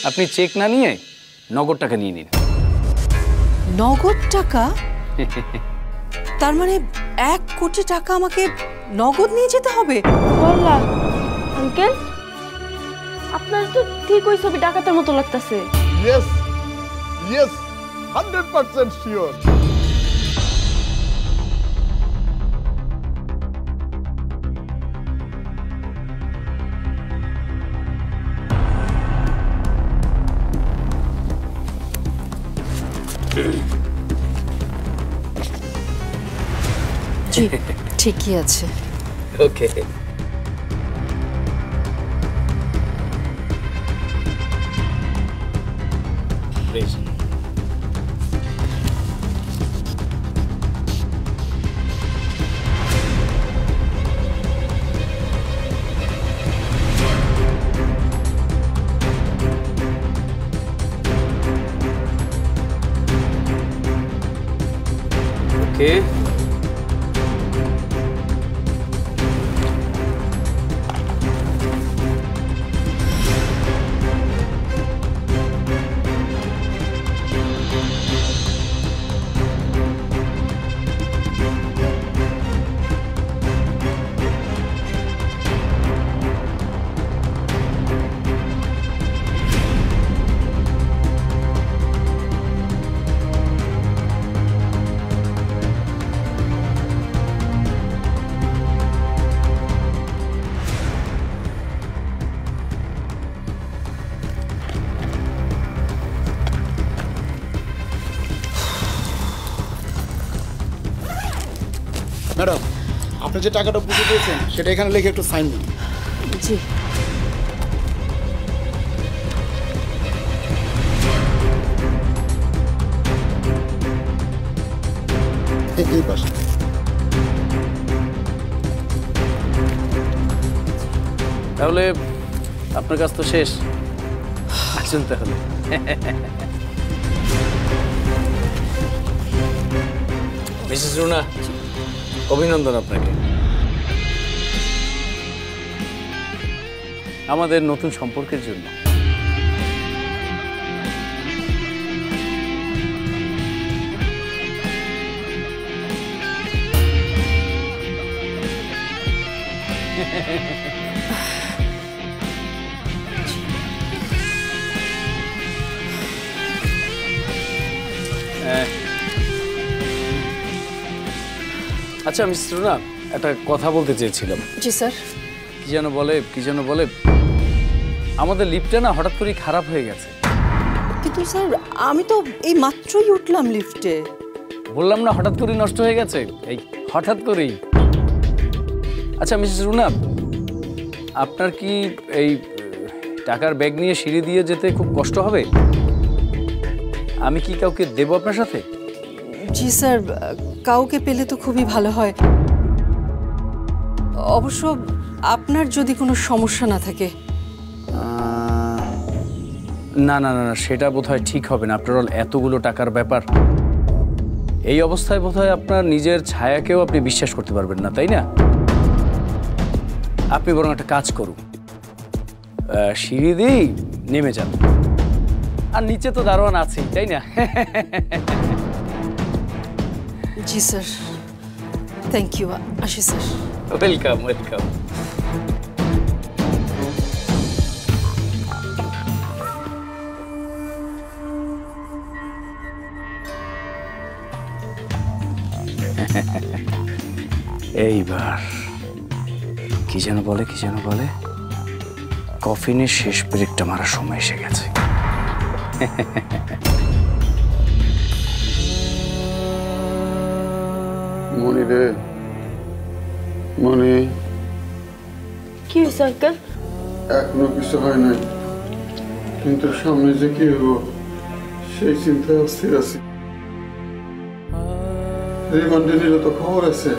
আপনি চেক না নিয়ে নগদ টাকা নিয়ে নিন। নগদ টাকা? তার মানে 1 কোটি টাকা আমাকে নগদ নিয়ে যেতে হবে? বললা আঙ্কেল, আপনার তো ঠিক ওই ছবি ডাকাতের মতো লাগতেছে। Yes yes 100% sure. জি ঠিকই আছে। ওকে, প্লিজ। ওকে, ম্যাডাম, আপনি যে টাকাটা বুঝে দিয়েছেন সেটা এখানে লিখে একটু সাইন দিন। জি এই পাশে। তাহলে আপনার কাজ তো শেষ। আসুন তাহলে। মিসেস রুনা, অভিনন্দন আপনাকে। আমাদের নতুন সম্পর্কের জন্য। আচ্ছা মিস রুনা, একটা কথা বলতে চেয়েছিলাম। জি স্যার। কি যেন বলে আমাদের লিফটটা না হঠাৎ করেই খারাপ হয়ে গেছে। কিন্তু স্যার আমি তো এই মাত্রই উঠলাম লিফটে। বললাম না হঠাৎ করেই নষ্ট হয়ে গেছে, এই হঠাৎ করেই। আচ্ছা মিসেস রুনা, আপনার কি এই টাকার ব্যাগ নিয়ে সিঁড়ি দিয়ে যেতে খুব কষ্ট হবে? আমি কি কাউকে দেবো আপনার সাথে? জি স্যার, কাউকে পেলে তো খুবই ভালো হয়। অবশ্য আপনার যদি কোনো সমস্যা না থাকে। না না না, সেটা বোধহয় ঠিক হবে না। আপনার এতগুলো টাকার ব্যাপার, এই অবস্থায় বোধহয় আপনার নিজের ছায়াকেও আপনি বিশ্বাস করতে পারবেন না, তাই না? আপনি বরং একটা কাজ করুন, সিঁড়ি দিয়েই নেমে যান। আর নিচে তো দারোয়ান আছেই, তাই না? জি স্যার, থ্যাংক ইউ। আসি স্যার। Welcome welcome. এইবার কি যেন বলে কফিনের শেষ ব্রেকটা মারার সময় এসে গেছে। মনি রে, মনি। কি হয়েছে আঙ্কেল? এখনো কিছু হয় নাই, কিন্তু সামনে যে কি হবো সেই চিন্তায় অস্থির আছি। রিমান্ডে নিলে তো খবর আছে।